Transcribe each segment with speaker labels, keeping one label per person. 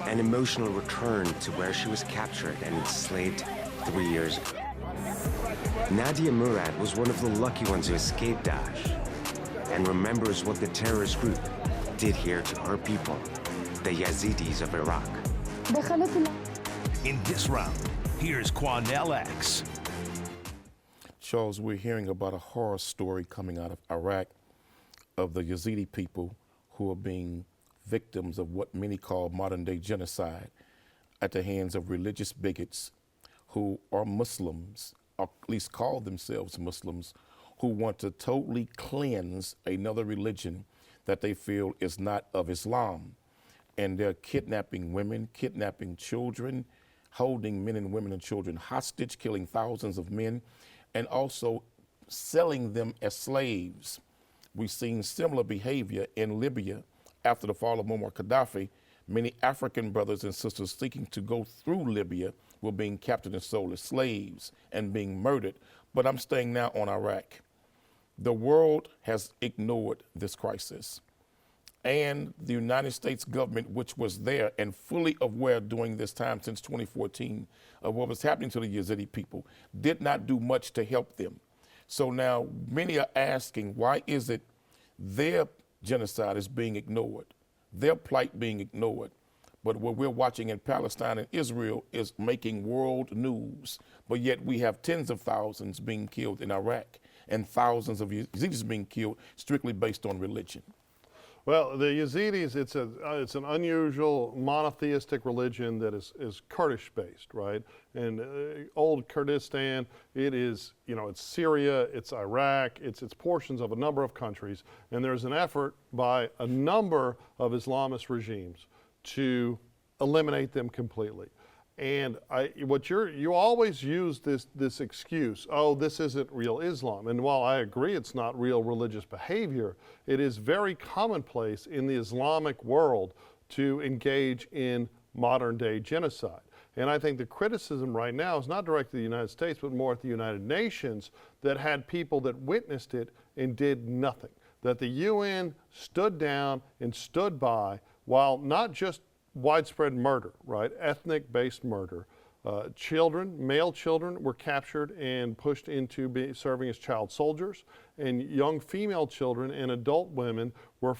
Speaker 1: an emotional return to where she was captured and enslaved 3 years ago. Nadia Murad was one of the lucky ones who escaped Daesh and remembers what the terrorist group did here to her people, the Yazidis of Iraq.
Speaker 2: In this round, here's Quanell X.
Speaker 3: Charles, we're hearing about a horror story coming out of Iraq of the Yazidi people who are being victims of what many call modern-day genocide at the hands of religious bigots who are Muslims, or at least call themselves Muslims, who want to totally cleanse another religion that they feel is not of Islam. And they're kidnapping women, kidnapping children, holding men and women and children hostage, killing thousands of men, and also selling them as slaves. We've seen similar behavior in Libya after the fall of Muammar Gaddafi. Many African brothers and sisters seeking to go through Libya were being captured and sold as slaves and being murdered. But I'm staying now on Iraq. The world has ignored this crisis. And the United States government, which was there and fully aware during this time since 2014 of what was happening to the Yazidi people, did not do much to help them. So now many are asking, why is it their genocide is being ignored, their plight being ignored? But what we're watching in Palestine and Israel is making world news. But yet we have tens of thousands being killed in Iraq and thousands of Yazidis being killed strictly based on religion.
Speaker 4: Well, the Yazidis, it's an unusual monotheistic religion that is Kurdish-based, right? And old Kurdistan, it is, it's Syria, it's Iraq, it's portions of a number of countries, and there's an effort by a number of Islamist regimes to eliminate them completely. And you always use this excuse, oh, this isn't real Islam. And while I agree it's not real religious behavior, it is very commonplace in the Islamic world to engage in modern day genocide. And I think the criticism right now is not directed at the United States, but more at the United Nations that had people that witnessed it and did nothing. That the UN stood down and stood by while not just widespread murder, right? Ethnic-based murder. Male children were captured and pushed into serving as child soldiers, and young female children and adult women were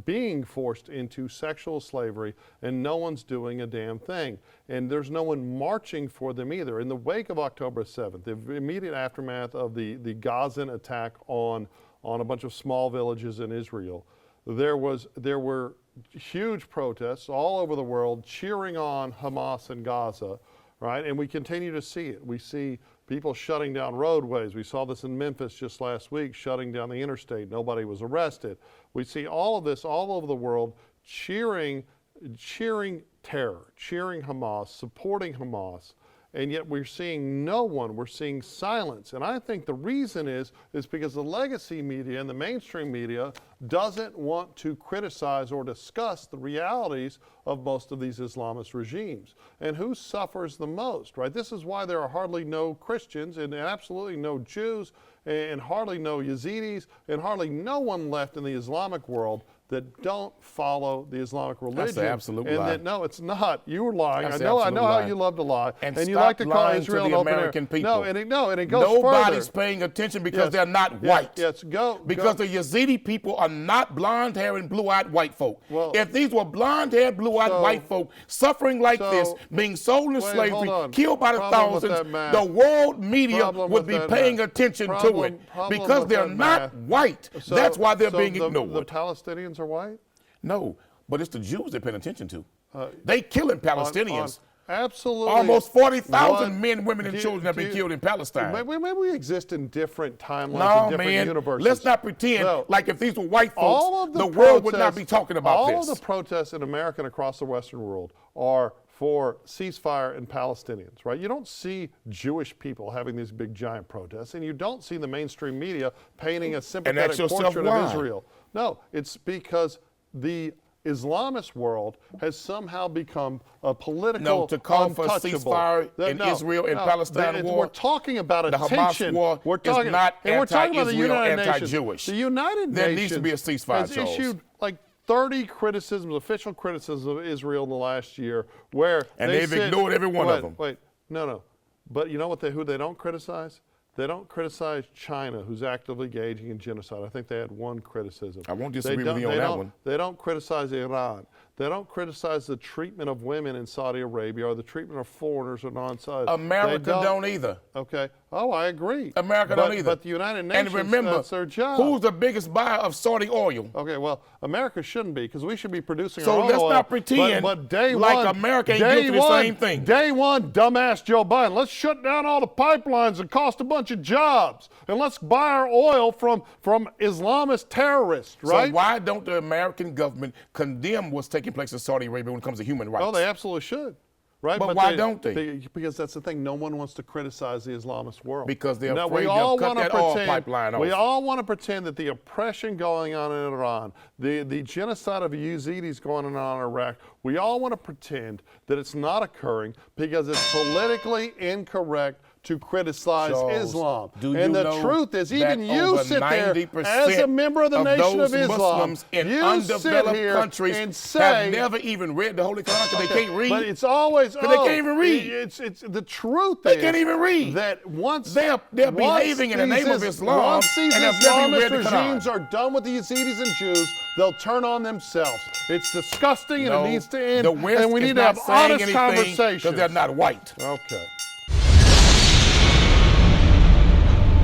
Speaker 4: being forced into sexual slavery, and no one's doing a damn thing. And there's no one marching for them either. In the wake of October 7th, the immediate aftermath of the Gazan attack on a bunch of small villages in Israel, there were huge protests all over the world cheering on Hamas in Gaza, right? And we continue to see it. We see people shutting down roadways. We saw this in Memphis just last week, shutting down the interstate. Nobody was arrested. We see all of this all over the world, cheering terror, cheering Hamas, supporting Hamas. And yet we're seeing no one, we're seeing silence. And I think the reason is because the legacy media and the mainstream media doesn't want to criticize or discuss the realities of most of these Islamist regimes. And who suffers the most, right? This is why there are hardly no Christians and absolutely no Jews and hardly no Yazidis and hardly no one left in the Islamic world that don't follow the Islamic religion.
Speaker 3: That's an absolute lie.
Speaker 4: No, it's not. You were lying.
Speaker 3: That's
Speaker 4: I know
Speaker 3: lie.
Speaker 4: how you love to lie.
Speaker 3: And
Speaker 4: you like to call Israel
Speaker 3: to the American people.
Speaker 4: No, and it goes further.
Speaker 3: Nobody's paying attention because they're not white.
Speaker 4: Yes,
Speaker 3: because the Yazidi people are not blonde-haired and blue-eyed white folk.
Speaker 4: Well,
Speaker 3: if these were blonde-haired, blue-eyed white folk suffering like this, being sold in slavery, killed by the thousands, the world media would be paying attention to it. Because they're not white. That's why they're being ignored.
Speaker 4: The Palestinians are white?
Speaker 3: No, but it's the Jews they're paying attention to. They killing Palestinians.
Speaker 4: Absolutely.
Speaker 3: Almost 40,000 men, women, and children have been killed in Palestine.
Speaker 4: Maybe we exist in different timelines and different universes.
Speaker 3: Let's not pretend like if these were white folks, the world would not be talking about this.
Speaker 4: All of the protests in America and across the Western world are for ceasefire and Palestinians, right? You don't see Jewish people having these big giant protests, and you don't see the mainstream media painting a sympathetic portrait of Israel. No, it's because the Islamist world has somehow become a political
Speaker 3: to call for a ceasefire in Israel and Palestine war.
Speaker 4: We're talking about a
Speaker 3: tension. The Hamas war is not anti-Israel, anti-Jewish.
Speaker 4: The United Nations
Speaker 3: there needs to be a ceasefire,
Speaker 4: has issued like 30 criticisms, official criticisms of Israel in the last year, where
Speaker 3: and they've ignored every one of them.
Speaker 4: Wait, no. But you know what? Who they don't criticize? They don't criticize China, who's actively engaging in genocide. I think they had one criticism.
Speaker 3: I won't disagree with you on that one.
Speaker 4: They don't criticize Iran. They don't criticize the treatment of women in Saudi Arabia or the treatment of foreigners or non-Saudis.
Speaker 3: America don't either.
Speaker 4: Okay. Oh, I agree.
Speaker 3: America don't either.
Speaker 4: But the United Nations,
Speaker 3: and remember,
Speaker 4: that's their job.
Speaker 3: Who's the biggest buyer of Saudi oil?
Speaker 4: Okay, well, America shouldn't be, because we should be producing
Speaker 3: so
Speaker 4: our own
Speaker 3: let's
Speaker 4: oil.
Speaker 3: not pretend
Speaker 4: but day
Speaker 3: like
Speaker 4: one,
Speaker 3: America ain't guilty of the same thing.
Speaker 4: Day one, dumbass Joe Biden, let's shut down all the pipelines that cost a bunch of jobs, and let's buy our oil from Islamist terrorists, right?
Speaker 3: So why don't the American government condemn what's taking place in Saudi Arabia when it comes to human rights?
Speaker 4: Oh, they absolutely should. Right?
Speaker 3: But why don't they?
Speaker 4: Because that's the thing. No one wants to criticize the Islamist world.
Speaker 3: Because they're afraid they'll cut that oil pipeline off.
Speaker 4: We all want to pretend that the oppression going on in Iran, the genocide of Yazidis going on in Iraq, we all want to pretend that it's not occurring because it's politically incorrect to criticize Islam.
Speaker 3: And
Speaker 4: the truth is, even you sit there as a member of the Nation of Islam,
Speaker 3: Muslims in undeveloped countries
Speaker 4: and say,
Speaker 3: have never even read the Holy Quran because they can't read.
Speaker 4: But it's always,
Speaker 3: they can't even read.
Speaker 4: It's the truth.
Speaker 3: They can't even read.
Speaker 4: That once
Speaker 3: they're behaving in the name of Islam,
Speaker 4: once these
Speaker 3: and have never read the Quran.
Speaker 4: regimes are done with the Yazidis and Jews, they'll turn on themselves. It's disgusting, and it needs to end.
Speaker 3: The West
Speaker 4: and we
Speaker 3: is
Speaker 4: need to
Speaker 3: not
Speaker 4: have
Speaker 3: saying
Speaker 4: honest
Speaker 3: anything
Speaker 4: conversations
Speaker 3: because they're not white.
Speaker 4: Okay.